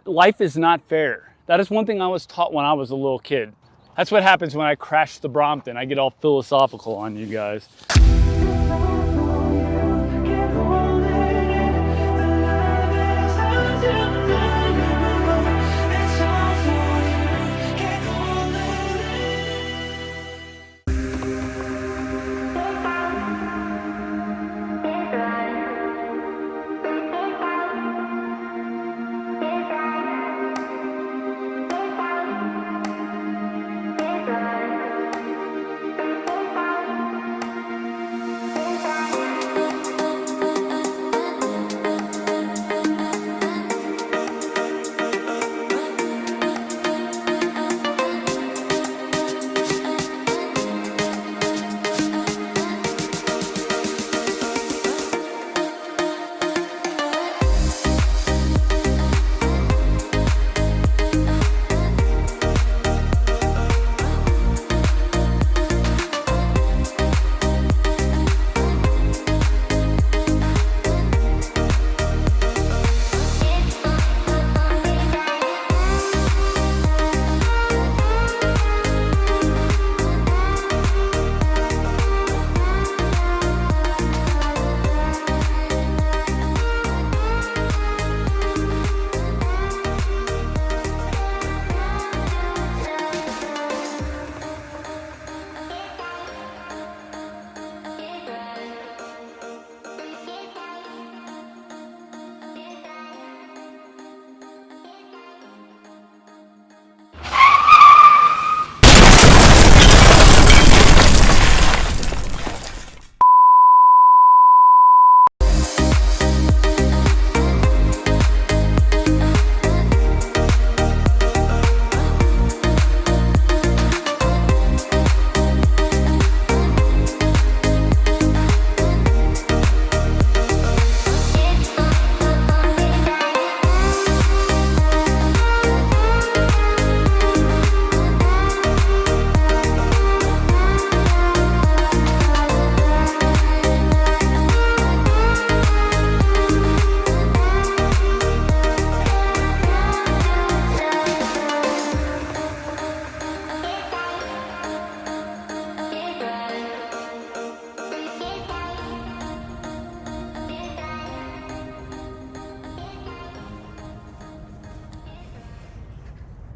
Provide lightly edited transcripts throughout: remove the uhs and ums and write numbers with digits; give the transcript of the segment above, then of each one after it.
Life is not fair. That is one thing I was taught when I was a little kid. That's what happens when I crash the Brompton. I get all philosophical on you guys.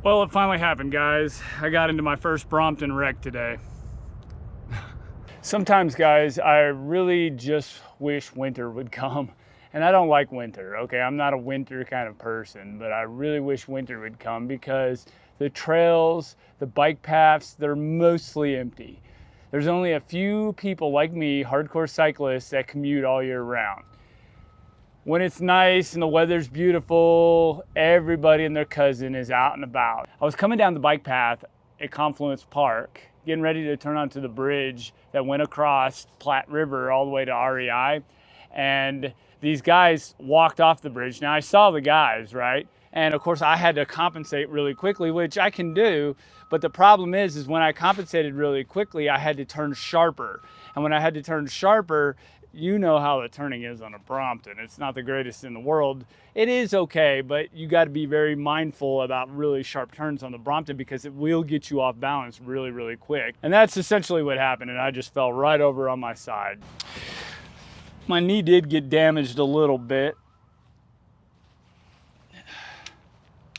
Well, it finally happened, guys. I got into my first Brompton wreck today. Sometimes, guys, I really just wish winter would come. And I don't like winter, okay? I'm not a winter kind of person, but I really wish winter would come because the trails, the bike paths, they're mostly empty. There's only a few people like me, hardcore cyclists, that commute all year round. When it's nice and the weather's beautiful, everybody and their cousin is out and about. I was coming down the bike path at Confluence Park, getting ready to turn onto the bridge that went across Platte River all the way to REI. And these guys walked off the bridge. Now I saw the guys, right? And of course I had to compensate really quickly, which I can do. But the problem is when I compensated really quickly, I had to turn sharper. And when I had to turn sharper, you know how the turning is on a Brompton. It's not the greatest in the world. It is okay, but you got to be very mindful about really sharp turns on the Brompton because it will get you off balance really, really quick. And that's essentially what happened, and I just fell right over on my side. My knee did get damaged a little bit.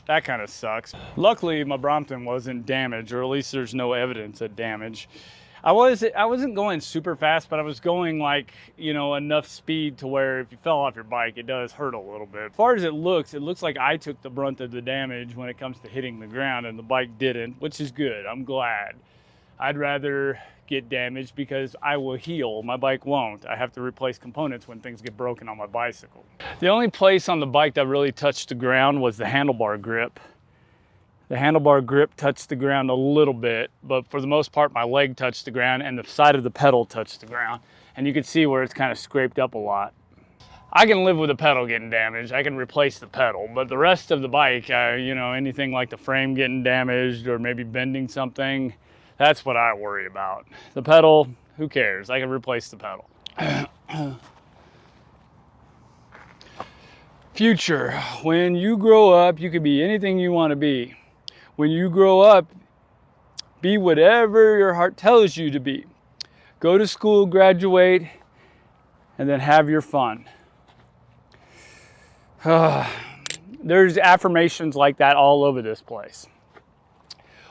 That kind of sucks. Luckily, my Brompton wasn't damaged, or at least there's no evidence of damage. I wasn't going super fast, but I was going like, you know, enough speed to where if you fell off your bike, it does hurt a little bit. As far as it looks like I took the brunt of the damage when it comes to hitting the ground and the bike didn't, which is good. I'm glad. I'd rather get damaged because I will heal. My bike won't. I have to replace components when things get broken on my bicycle. The only place on the bike that really touched the ground was the handlebar grip. The handlebar grip touched the ground a little bit, but for the most part, my leg touched the ground and the side of the pedal touched the ground. And you can see where it's kind of scraped up a lot. I can live with the pedal getting damaged. I can replace the pedal, but the rest of the bike, you know, anything like the frame getting damaged or maybe bending something, that's what I worry about. The pedal, who cares? I can replace the pedal. Future. When you grow up, you can be anything you want to be. When you grow up, be whatever your heart tells you to be. Go to school, graduate, and then have your fun. There's affirmations like that all over this place.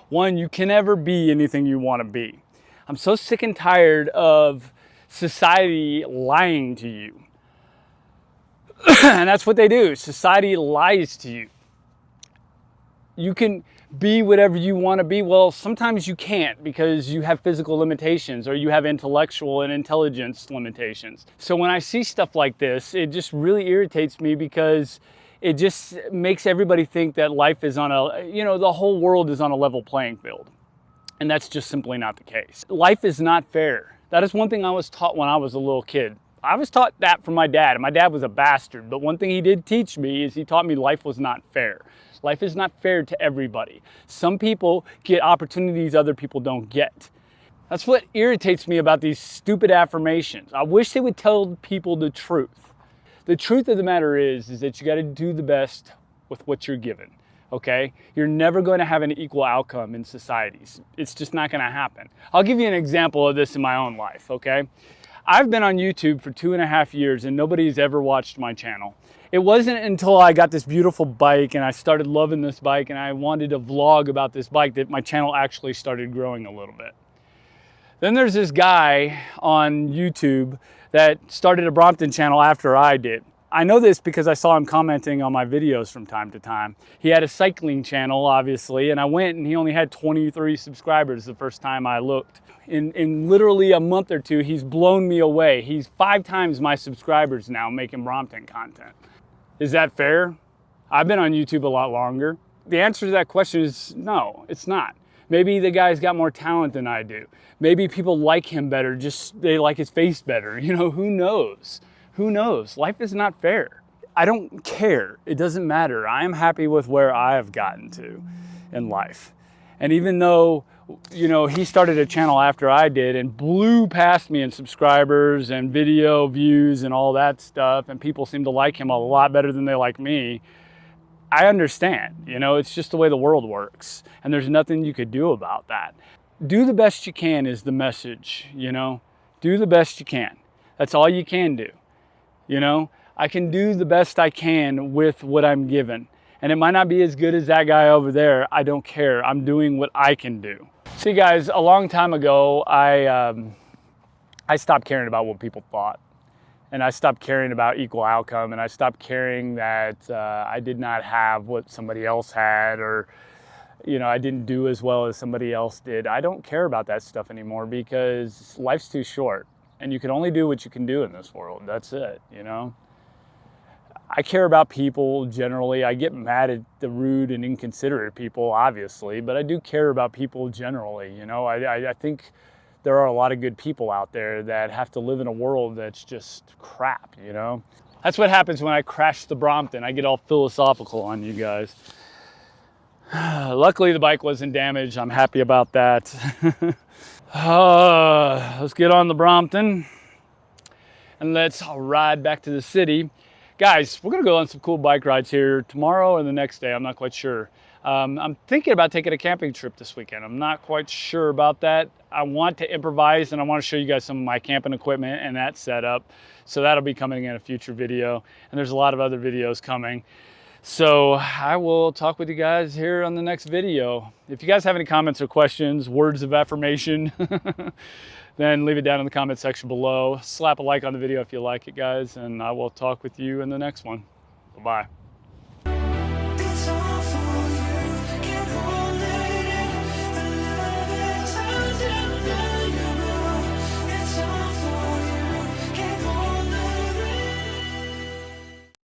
One, you can never be anything you want to be. I'm so sick and tired of society lying to you. And that's what they do. Society lies to you. You can be whatever you want to be. Well, sometimes you can't because you have physical limitations or you have intellectual and intelligence limitations. So when I see stuff like this, it just really irritates me because it just makes everybody think that life is on the whole world is on a level playing field. And that's just simply not the case. Life is not fair. That is one thing I was taught when I was a little kid. I was taught that from my dad. My dad was a bastard, but one thing he did teach me is he taught me life was not fair. Life is not fair to everybody. Some people get opportunities other people don't get. That's what irritates me about these stupid affirmations. I wish they would tell people the truth. The truth of the matter is that you got to do the best with what you're given, okay? You're never going to have an equal outcome in societies. It's just not going to happen. I'll give you an example of this in my own life, okay? I've been on YouTube for 2.5 years and nobody's ever watched my channel. It wasn't until I got this beautiful bike and I started loving this bike and I wanted to vlog about this bike that my channel actually started growing a little bit. Then there's this guy on YouTube that started a Brompton channel after I did. I know this because I saw him commenting on my videos from time to time. He had a cycling channel, obviously, and I went and he only had 23 subscribers the first time I looked. In literally a month or two, he's blown me away. He's 5 times my subscribers now making Brompton content. Is that fair? I've been on YouTube a lot longer. The answer to that question is no, it's not. Maybe the guy's got more talent than I do. Maybe people like him better, just they like his face better. You know, who knows? Who knows? Life is not fair. I don't care. It doesn't matter. I am happy with where I have gotten to in life. And even though, you know, he started a channel after I did and blew past me in subscribers and video views and all that stuff, and people seem to like him a lot better than they like me, I understand. You know, it's just the way the world works. And there's nothing you could do about that. Do the best you can is the message, you know. Do the best you can. That's all you can do. You know, I can do the best I can with what I'm given. And it might not be as good as that guy over there. I don't care. I'm doing what I can do. See, guys, a long time ago, I stopped caring about what people thought. And I stopped caring about equal outcome. And I stopped caring that I did not have what somebody else had, or, you know, I didn't do as well as somebody else did. I don't care about that stuff anymore because life's too short. And you can only do what you can do in this world. That's it, you know? I care about people generally. I get mad at the rude and inconsiderate people, obviously, but I do care about people generally, you know? I think there are a lot of good people out there that have to live in a world that's just crap, you know? That's what happens when I crash the Brompton. I get all philosophical on you guys. Luckily, the bike wasn't damaged. I'm happy about that. Let's get on the Brompton and let's ride back to the city. Guys, we're gonna go on some cool bike rides here tomorrow or the next day. I'm not quite sure. I'm thinking about taking a camping trip this weekend. I'm not quite sure about that. I want to improvise and I want to show you guys some of my camping equipment and that setup. So that'll be coming in a future video. And there's a lot of other videos coming. So I will talk with you guys here on the next video. If you guys have any comments or questions, words of affirmation, then leave it down in the comment section below. Slap a like on the video if you like it, guys, and I will talk with you in the next one. Bye-bye.